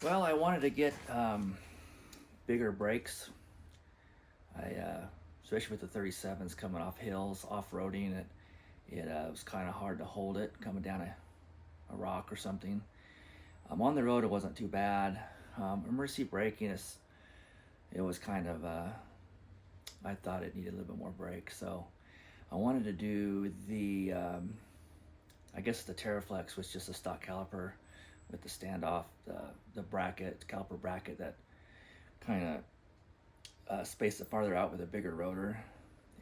Well, I wanted to get bigger brakes. Especially with the 37s coming off hills, off-roading, it was kind of hard to hold it coming down a rock or something. On the road, it wasn't too bad. Emergency braking it was kind of, I thought it needed a little bit more brake. So I wanted to do I guess the Terraflex was just a stock caliper with the standoff, the bracket, caliper bracket that kind of spaced it farther out with a bigger rotor.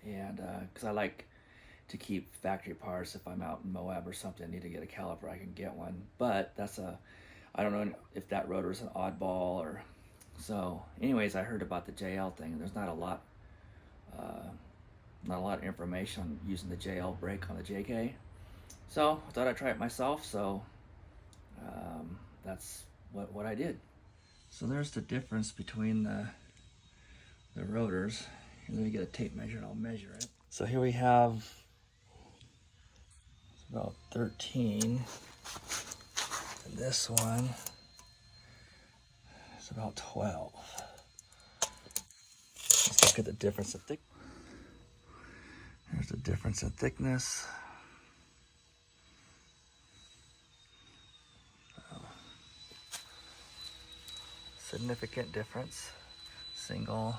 And because I like to keep factory parts, if I'm out in Moab or something, I need to get a caliper, I can get one. But I don't know if that rotor is an oddball or so. Anyways, I heard about the JL thing. There's uh, not a lot of information on using the JL brake on the JK. So I thought I'd try it myself. So that's what I did. So there's the difference between the rotors. Let me get a tape measure and I'll measure it. So here we have about 13, and this one is about 12. Let's look at the difference in thickness. Here's the difference in thickness. Significant difference. Single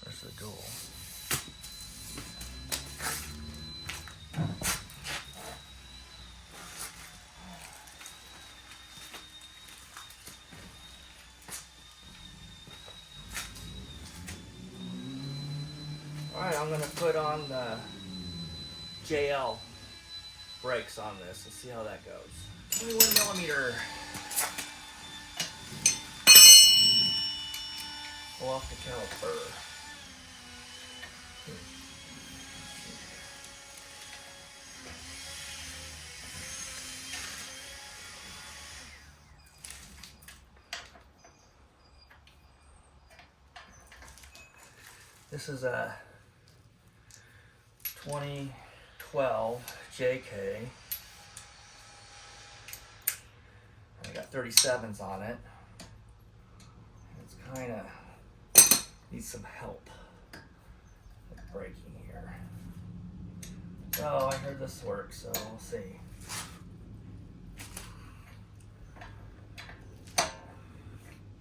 versus dual. Alright, I'm going to put on the JL brakes on this and see how that goes. 21 millimeter. Pull off the caliper. This is a 2012 JK. I got 37s on it. It's kind of needs some help with braking here. So I heard this works, so we'll see.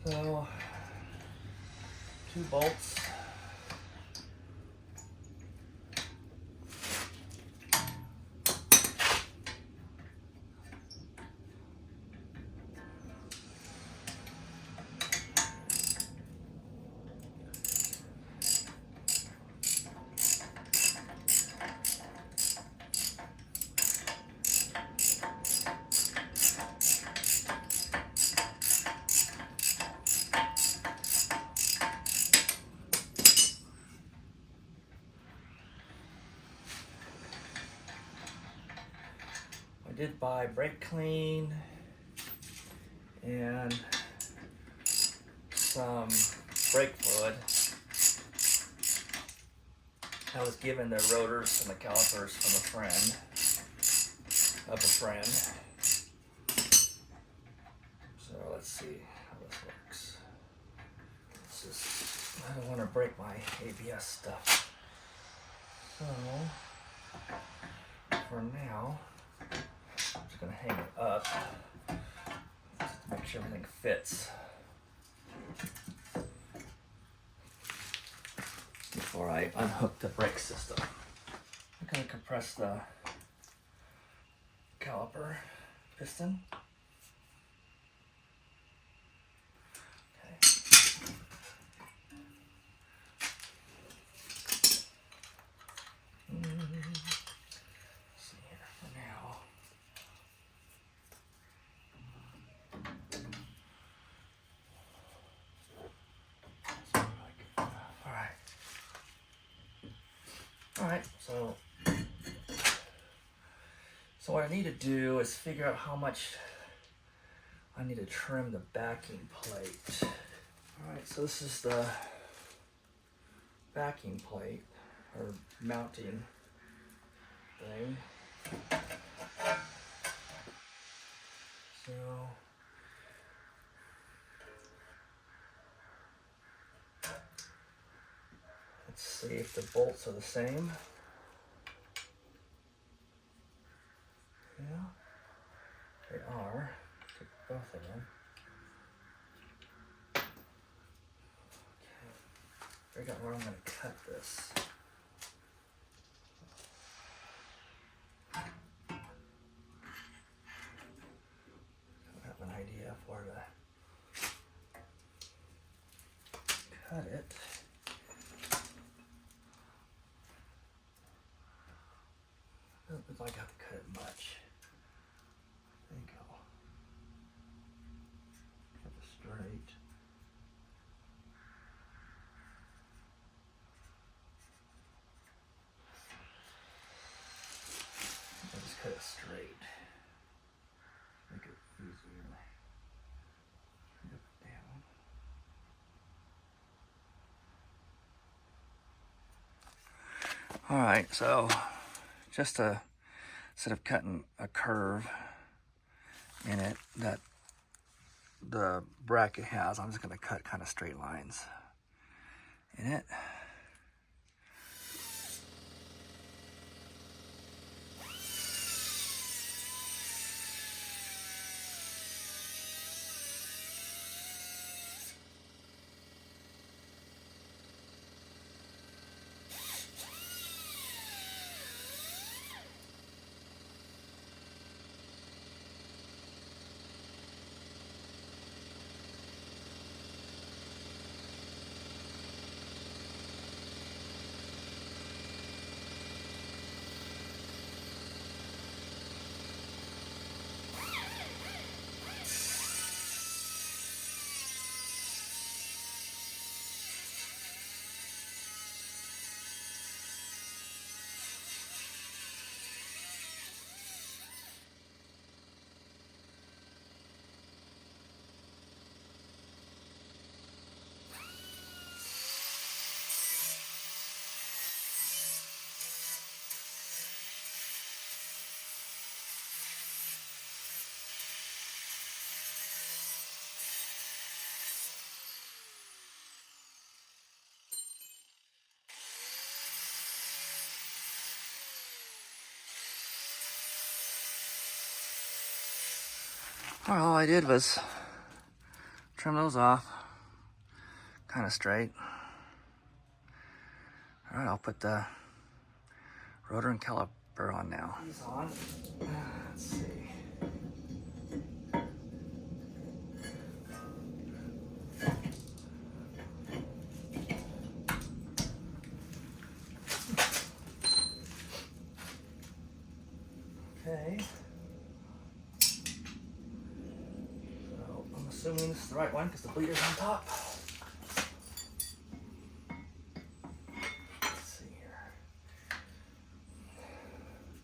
So 2 bolts. I did buy brake clean and some brake fluid. I was given the rotors and the calipers from a friend of a friend. So let's see how this works. I don't want to break my ABS stuff. So for now, I'm just going to hang it up just to make sure everything fits before I unhook the brake system. I'm going to compress the caliper piston. Alright, so what I need to do is figure out how much I need to trim the backing plate. Alright, so this is the backing plate, or mounting thing. So see if the bolts are the same. Yeah, they are. Take both of them. Okay, figure out where I'm going to cut this. I have an idea of where to cut it. Doesn't look like I have to cut it much. I think I'll cut it straight. I'll just cut it straight. Make it easier. Bring it down. All right, so just instead of cutting a curve in it that the bracket has, I'm just going to cut kind of straight lines in it. All I did was trim those off, kind of straight. All right, I'll put the rotor and caliper on now. These on. Let's see. Okay. So I'm assuming this is the right one because the bleeder's on top. Let's see here.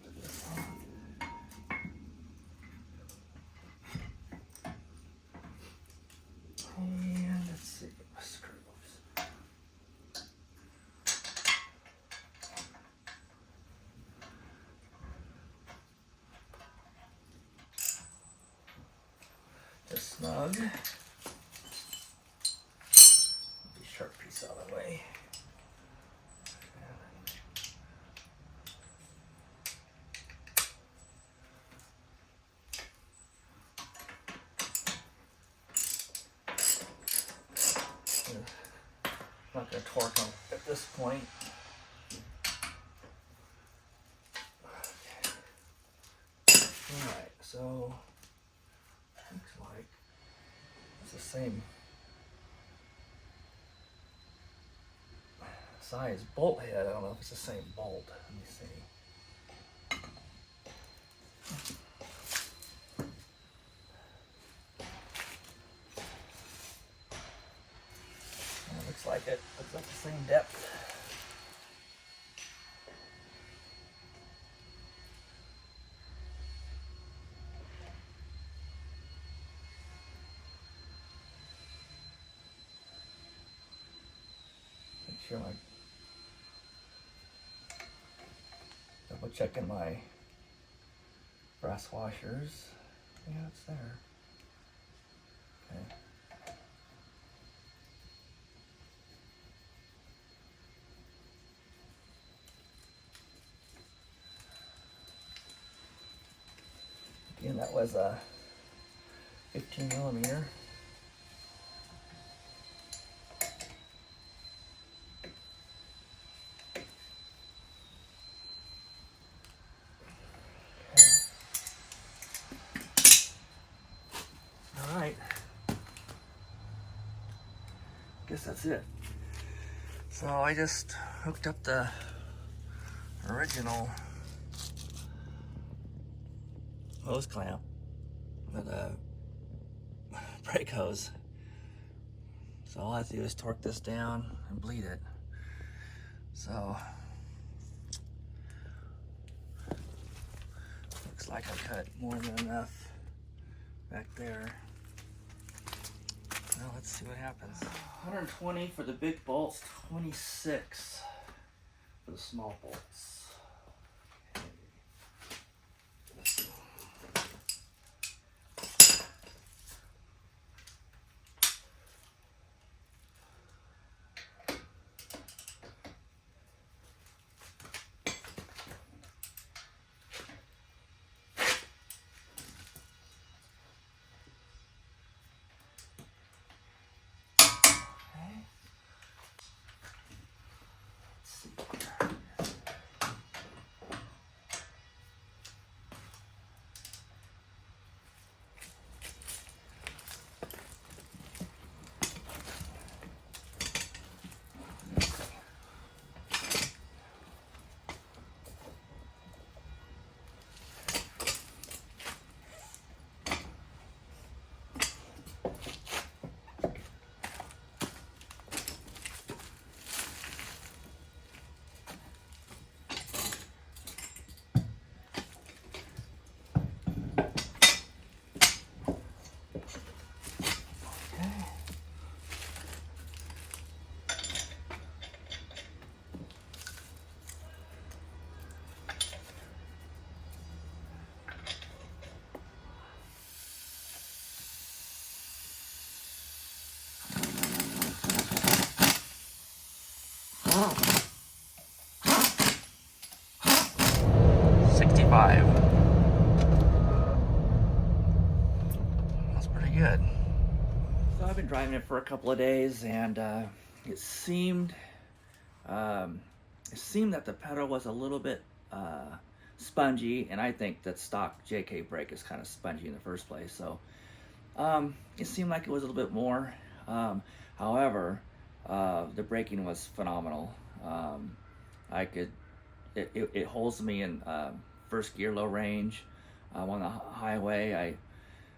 Put this on. And let's see, screws. Just snug. Be sharp piece out of the way. Not going to torque them at this point. Alright, so looks like it's the same size bolt head. I don't know if it's the same bolt. Let me see. Looks like it. Looks like the same depth. Make sure my double checking my brass washers. Yeah, it's there. Okay. that was a 15 millimeter. All right. Guess that's it. So I just hooked up the original hose clamp with a brake hose. So all I have to do is torque this down and bleed it. So looks like I cut more than enough back there. Well, let's see what happens. 120 for the big bolts, 26 for the small bolts. That's pretty good. So I've been driving it for a couple of days, and it seemed that the pedal was a little bit spongy, and I think that stock JK brake is kind of spongy in the first place. So it seemed like it was a little bit more. However, the braking was phenomenal. It holds me in first gear, low range. On the highway,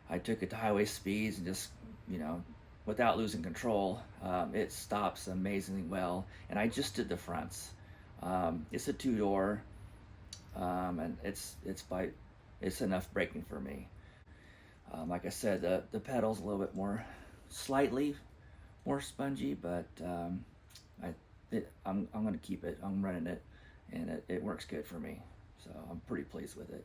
I took it to highway speeds and just, without losing control, it stops amazingly well. And I just did the fronts. It's a two-door, and it's enough braking for me. Like I said, the pedal's a little bit slightly more spongy, but I'm going to keep it. I'm running it, and it works good for me. So I'm pretty pleased with it.